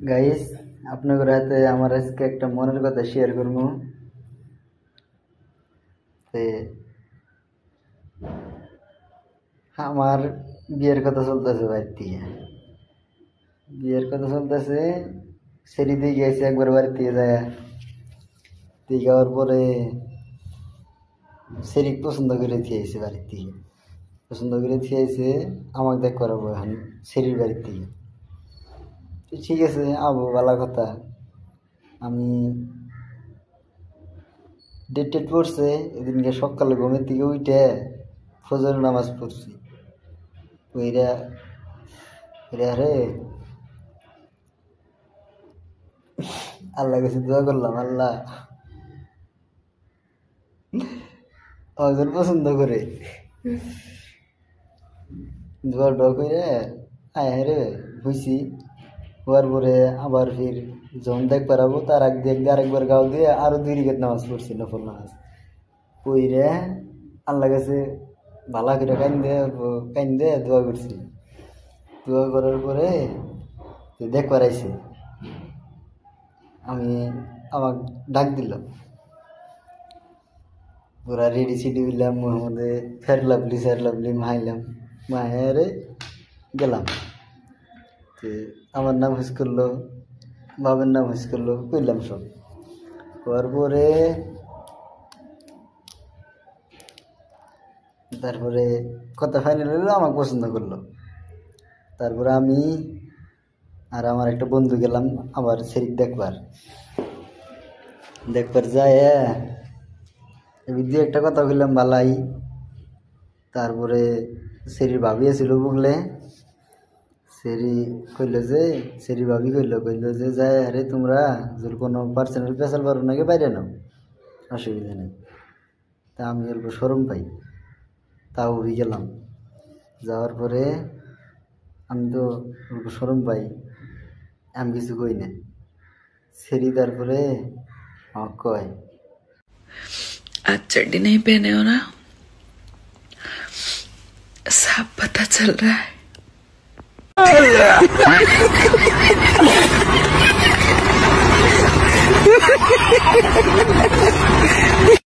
Guys আপনাদের রাতে আমার আজকে একটা মনের কথা শেয়ার করব। তে আমার বিয়ের কথা চলতেছে বাড়িতে, বিয়ের কথা চলতেছে। সেরি দিয়ে গেছে একবার বাড়িতে যায়, দিয়ে যাওয়ার পরে সেরি পছন্দ করে থিয়েছে বাড়ির থেকে, পছন্দ করে থিয়েছে আমাকে দেখ করাবো এখন সেরির বাড়ির থেকে। ঠিক আছে আবু ভালো কথা। আমি ডেট পড়ছে এদিনকে সকালে ঘুমের থেকে উঠে ফজর নামাজ পড়ছি। ওইরা রে আল্লাহ কাছে দোয়া করলাম, আল্লাহ আমাদের পছন্দ করে দোয়া ডোয়া করে আয় রে হয়েছি। হওয়ার পরে আবার ফির যখন দেখ পারাবো তার আগ দিয়ে আরেকবার গাও দিয়ে আরো 2 রিকাত নামাজ পড়ছি, নফল নামাজ পইরে আল্লাহ কাছে ভালো করে কান্দে দোয়া করছি। দোয়া করার পরে দেখ পারাইছে, আমি আমাক ডাক দিল, পুরা রেডি সিডি হইলাম, মধ্যে ফের লাভলি মাহাইলাম, মাহারে গেলাম। আমার নাম হুস করলো, বাবার নাম হুস করলো, কইলাম সব হওয়ার পরে তারপরে কথা ফাইনাল হইলো, আমাকে পছন্দ করলো। তারপরে আমি আর আমার একটা বন্ধু গেলাম আবার সেরিক দেখবার যায় দিয়ে একটা কথা কইলাম ভালাই। তারপরে সেরির ভাবি ছিল বুঝলে, সেরি কইল যে সেরি ভাবি কইল যে যায় আরে তোমরা যদি কোনো পার্সোনাল পেশাল পারো নাকি বাইরে নাও, অসুবিধা নেই। তা আমি অল্প শরম পাই, তাও হয়ে গেলাম। যাওয়ার পরে আমি তো অল্প শরম পাই, আমি কিছু কই না। সেরি তারপরে আমাকে কয় आज चड्डी नहीं पहने हो ना, सब पता चल रहा है।